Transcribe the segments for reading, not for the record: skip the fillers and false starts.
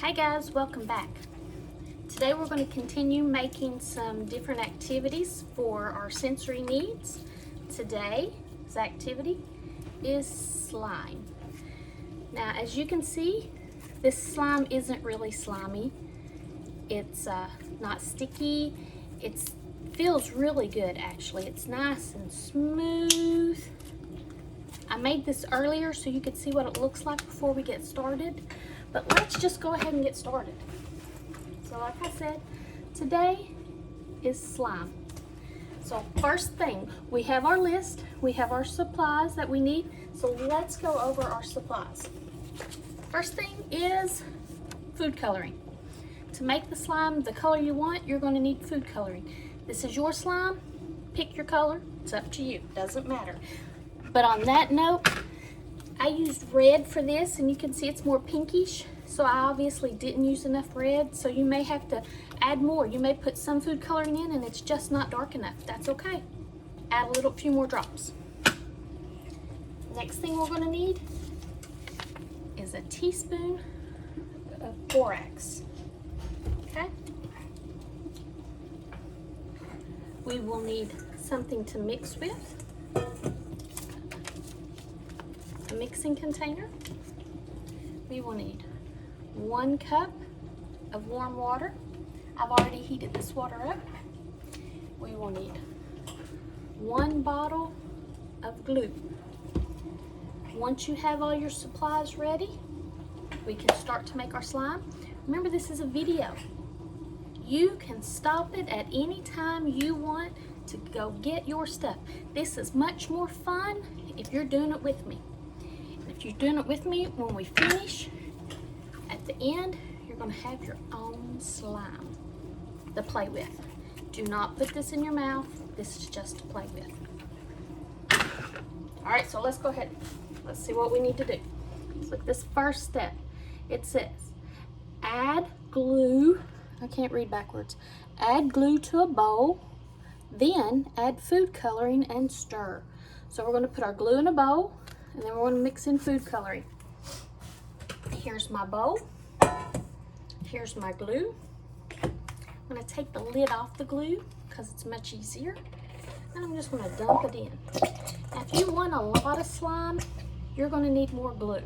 Hi guys, welcome back. Today we're going to continue making some different activities for our sensory needs. Today's activity is slime. Now as you can see, this slime isn't really slimy. It's not sticky. It feels really good actually. It's nice and smooth. I made this earlier so you could see what it looks like before we get started. But let's just go ahead and get started. So like I said, today is slime. So first thing, we have our list, we have our supplies that we need. So let's go over our supplies. First thing is food coloring. To make the slime the color you want, you're going to need food coloring. This is your slime, pick your color, it's up to you, doesn't matter. But on that note, I used red for this, and you can see it's more pinkish, so I obviously didn't use enough red, so you may have to add more. You may put some food coloring in and it's just not dark enough. That's okay. Add a few more drops. Next thing we're going to need is a teaspoon of borax. Okay? We will need something to mix with. A mixing container. We will need 1 cup of warm water. I've already heated this water up. We will need 1 bottle of glue. Once you have all your supplies ready, we can start to make our slime. Remember, this is a video. You can stop it at any time you want to go get your stuff. This is much more fun if you're doing it with me. If you're doing it with me, when we finish, at the end, you're going to have your own slime to play with. Do not put this in your mouth. This is just to play with. All right, so let's go ahead. Let's see what we need to do. So this first step, it says, add glue. I can't read backwards. Add glue to a bowl, then add food coloring and stir. So we're going to put our glue in a bowl, and then we're going to mix in food coloring. Here's my bowl. Here's my glue. I'm going to take the lid off the glue because it's much easier. And I'm just going to dump it in. Now, if you want a lot of slime, you're going to need more glue.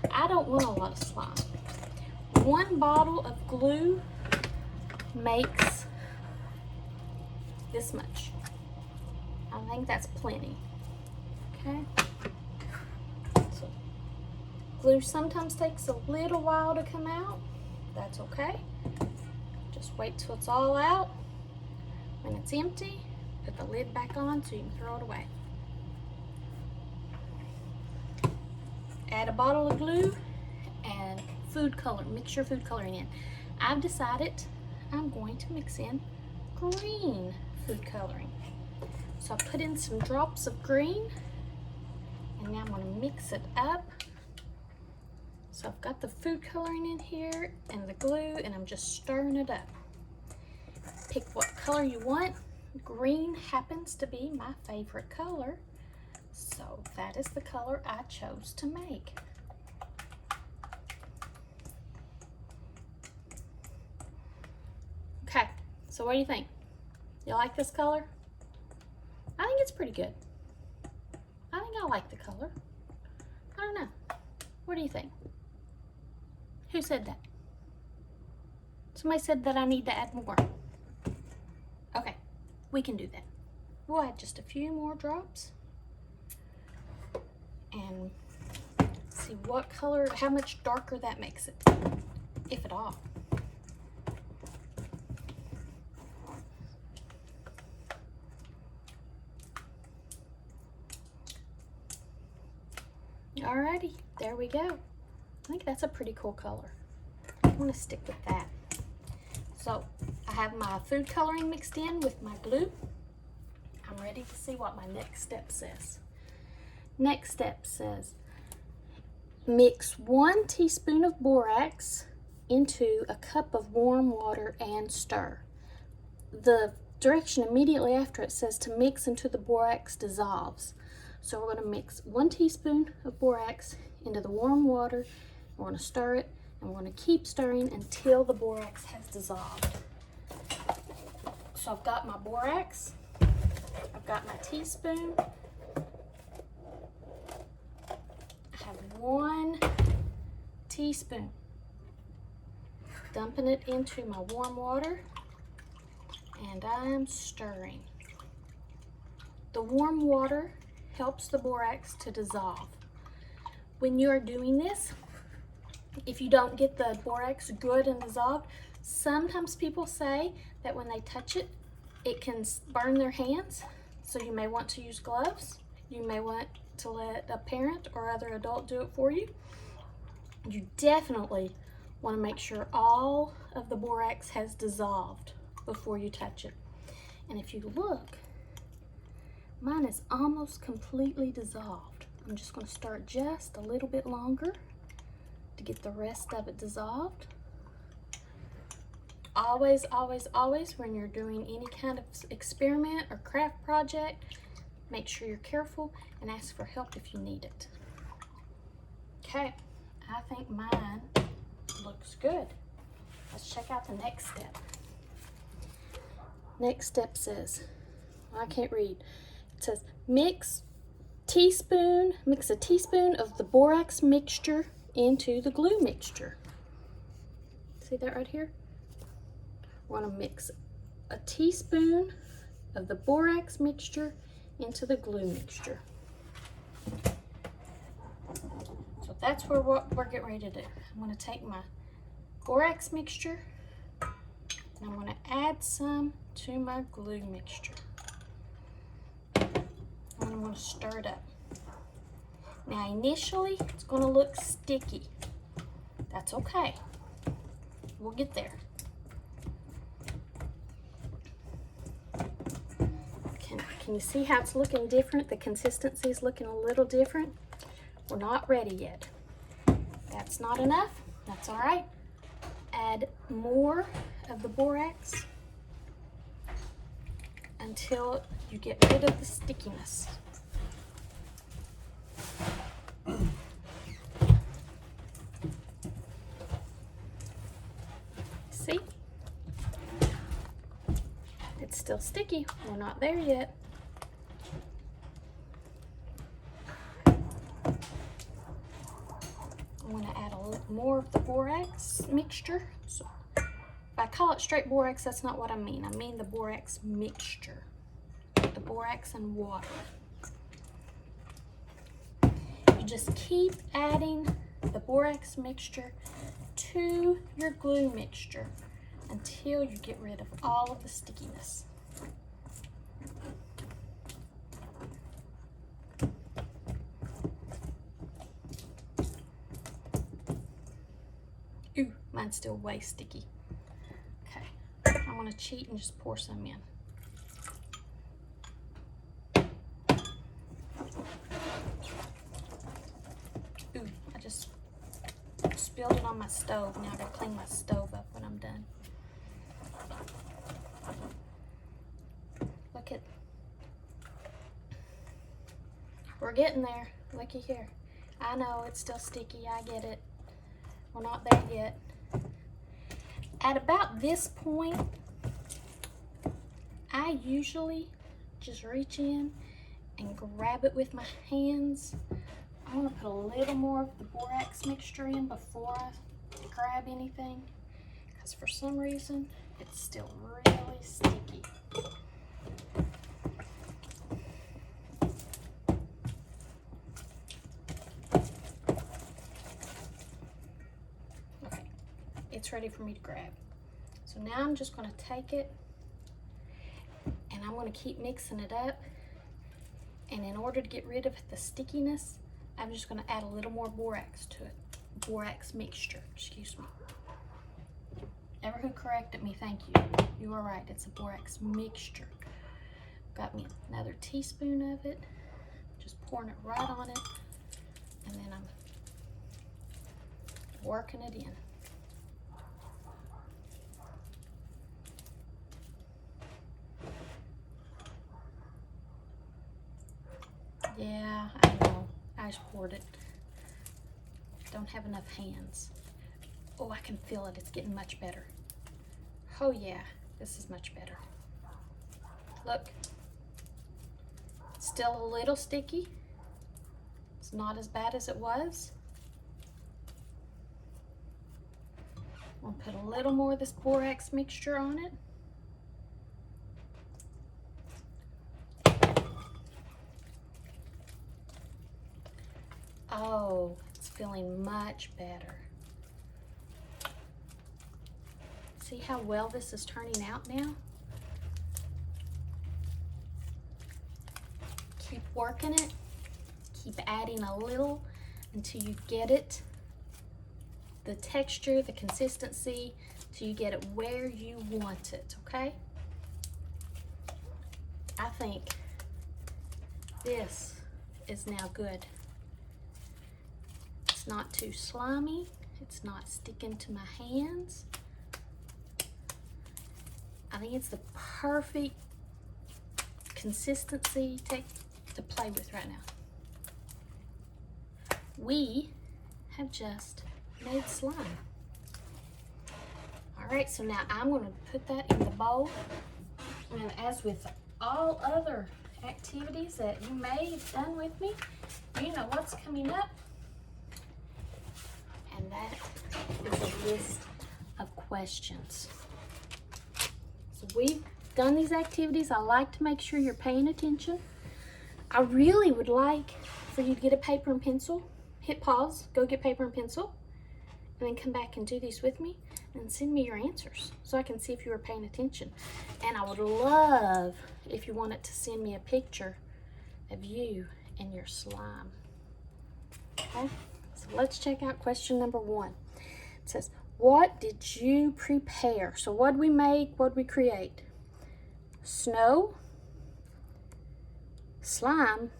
I don't want a lot of slime. 1 bottle of glue makes this much. I think that's plenty. Okay? Glue sometimes takes a little while to come out. That's okay. Just wait till it's all out. When it's empty, put the lid back on so you can throw it away. Add a bottle of glue and food color. Mix your food coloring in. I've decided I'm going to mix in green food coloring. So I put in some drops of green, and now I'm going to mix it up. So I've got the food coloring in here and the glue, and I'm just stirring it up. Pick what color you want. Green happens to be my favorite color, so that is the color I chose to make. Okay, so what do you think? You like this color? I think it's pretty good. I think I like the color. I don't know. What do you think? Who said that? Somebody said that I need to add more. Okay, we can do that. We'll add just a few more drops and see what color, how much darker that makes it, if at all. Alrighty, there we go. I think that's a pretty cool color. I'm going to stick with that. So I have my food coloring mixed in with my glue. I'm ready to see what my next step says. Next step says, mix 1 teaspoon of borax into a cup of warm water and stir. The direction immediately after it says to mix until the borax dissolves. So we're going to mix 1 teaspoon of borax into the warm water. We're going to stir it, And we're going to keep stirring until the borax has dissolved. So I've got my borax, I've got my teaspoon, I have 1 teaspoon. Dumping it into my warm water, and I'm stirring. The warm water helps the borax to dissolve. When you're doing this, if you don't get the borax good and dissolved, sometimes people say that when they touch it, it can burn their hands. So you may want to use gloves. You may want to let a parent or other adult do it for you. You definitely want to make sure all of the borax has dissolved before you touch it. And if you look, mine is almost completely dissolved. I'm just going to stir it just a little bit longer to get the rest of it dissolved. Always, always, always, when you're doing any kind of experiment or craft project, make sure you're careful and ask for help if you need it. Okay, I think mine looks good. Let's check out the next step. Next step says, I can't read. It says mix a teaspoon of the borax mixture into the glue mixture. See that right here? We're going to mix a teaspoon of the borax mixture into the glue mixture. So that's what we're getting ready to do. I'm going to take my borax mixture and I'm going to add some to my glue mixture. And I'm going to stir it up. Now initially it's going to look sticky. That's okay. We'll get there. Can you see how it's looking different? The consistency is looking a little different. We're not ready yet. That's not enough. That's all right. Add more of the borax until you get rid of the stickiness. See? It's still sticky. We're not there yet. I'm going to add a little more of the borax mixture. So if I call it straight borax, that's not what I mean. I mean the borax mixture. The borax and water. You just keep adding the borax mixture to your glue mixture until you get rid of all of the stickiness. Ooh, mine's still way sticky. Okay, I'm gonna cheat and just pour some in. Ooh, I just spilled it on my stove. Now I gotta clean my stove up when I'm done. Look at, we're getting there. Looky here. I know it's still sticky, I get it. We're not there yet. At about this point, I usually just reach in and grab it with my hands. I want to put a little more of the borax mixture in before I grab anything, because for some reason it's still really sticky. Okay, it's ready for me to grab. So now I'm just going to take it and I'm going to keep mixing it up. And in order to get rid of the stickiness, I'm just going to add a little more borax to it. Borax mixture, excuse me. Ever who corrected me, thank you. You are right, it's a borax mixture. Got me another teaspoon of it. Just pouring it right on it. And then I'm working it in. Yeah, I know. I just poured it. Don't have enough hands. Oh, I can feel it. It's getting much better. Oh yeah, this is much better. Look. Still a little sticky. It's not as bad as it was. We'll put a little more of this borax mixture on it. Oh, it's feeling much better. See how well this is turning out now? Keep working it. Keep adding a little until you get it, the texture, the consistency, till you get it where you want it, okay? I think this is now good. It's not too slimy. It's not sticking to my hands. I think it's the perfect consistency to play with right now. We have just made slime. All right, so now I'm going to put that in the bowl. And as with all other activities that you may have done with me, you know what's coming up. And that is a list of questions. So we've done these activities. I like to make sure you're paying attention. I really would like for you to get a paper and pencil, hit pause, go get paper and pencil, and then come back and do these with me and send me your answers so I can see if you were paying attention. And I would love if you wanted to send me a picture of you and your slime. Okay, so let's check out question number 1. It says, what did you prepare? So what'd we make? What'd we create? Snow, slime,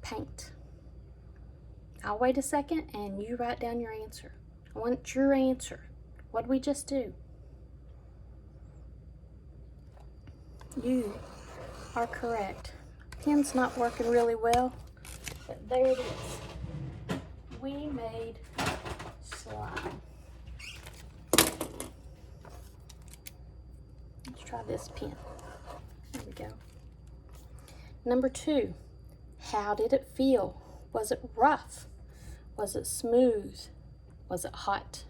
paint. I'll wait a second and you write down your answer. I want your answer. What did we just do? You are correct. Pen's not working really well, but there it is. We made slime. Let's try this pen. There we go. Number 2, how did it feel? Was it rough? Was it smooth? Was it hot?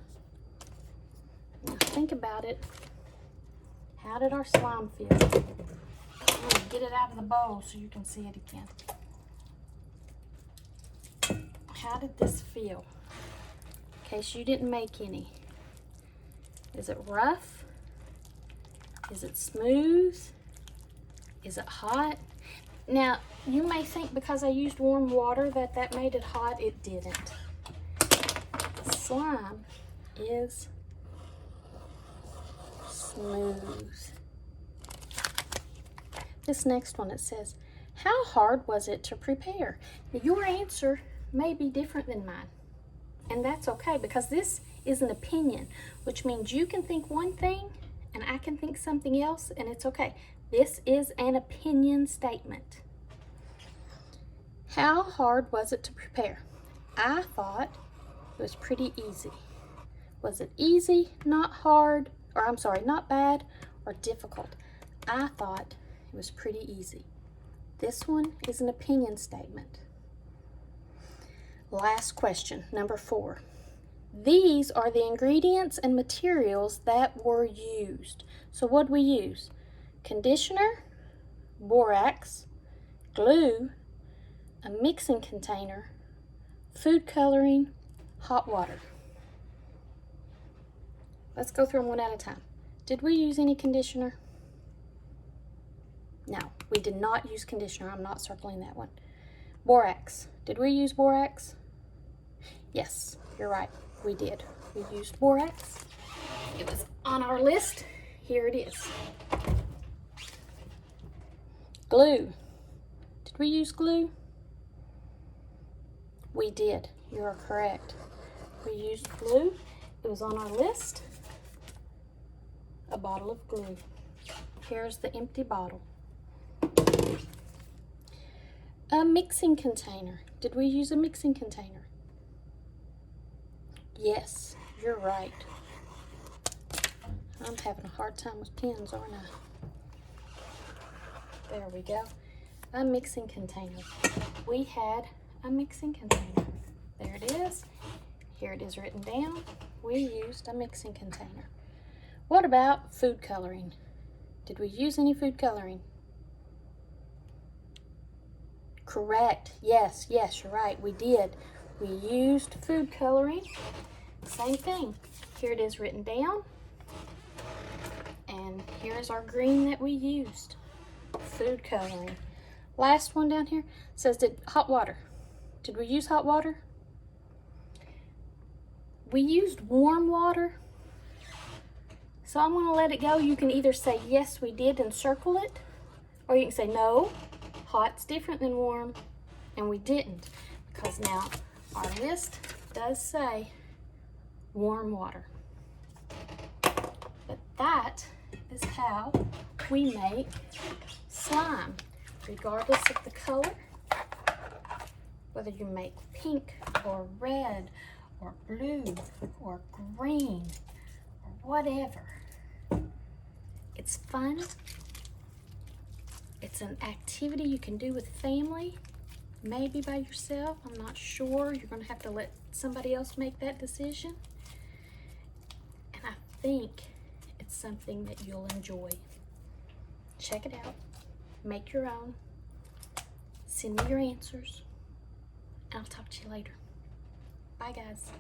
Now think about it. How did our slime feel? I'm going to get it out of the bowl so you can see it again. How did this feel? In case you didn't make any. Is it rough? Is it smooth? Is it hot? Now, you may think because I used warm water that made it hot. It didn't. The slime is smooth. This next one, it says, how hard was it to prepare? Now, your answer may be different than mine. And that's okay, because this is an opinion, which means you can think one thing and I can think something else, and it's okay. This is an opinion statement. How hard was it to prepare? I thought it was pretty easy. Was it easy, not hard, or I'm sorry, not bad, or difficult? I thought it was pretty easy. This one is an opinion statement. Last question, number 4. These are the ingredients and materials that were used. So what did we use? Conditioner, borax, glue, a mixing container, food coloring, hot water. Let's go through them one at a time. Did we use any conditioner? No, we did not use conditioner. I'm not circling that one. Borax. Did we use borax? Yes, you're right. We did. We used borax. It was on our list. Here it is. Glue. Did we use glue? We did. You are correct. We used glue. It was on our list. A bottle of glue. Here's the empty bottle. A mixing container. Did we use a mixing container? Yes, You're right. I'm having a hard time with pens, aren't I? There we go. A mixing container. We had a mixing container. There it is. Here it is written down. We used a mixing container. What about food coloring? Did we use any food coloring? Correct. Yes, you're right. We did. We used food coloring. Same thing. Here it is written down. And here's our green that we used. Food coloring. Last one down here says hot water. Did we use hot water? We used warm water. So I'm going to let it go. You can either say yes we did and circle it, or you can say no, hot's different than warm, and we didn't, because now our list does say warm water. But that is how we make slime, regardless of the color, whether you make pink or red or blue or green or whatever. It's fun. It's an activity you can do with family, maybe by yourself. I'm not sure. You're going to have to let somebody else make that decision. And I think it's something that you'll enjoy. Check it out. Make your own. Send me your answers. And I'll talk to you later. Bye, guys.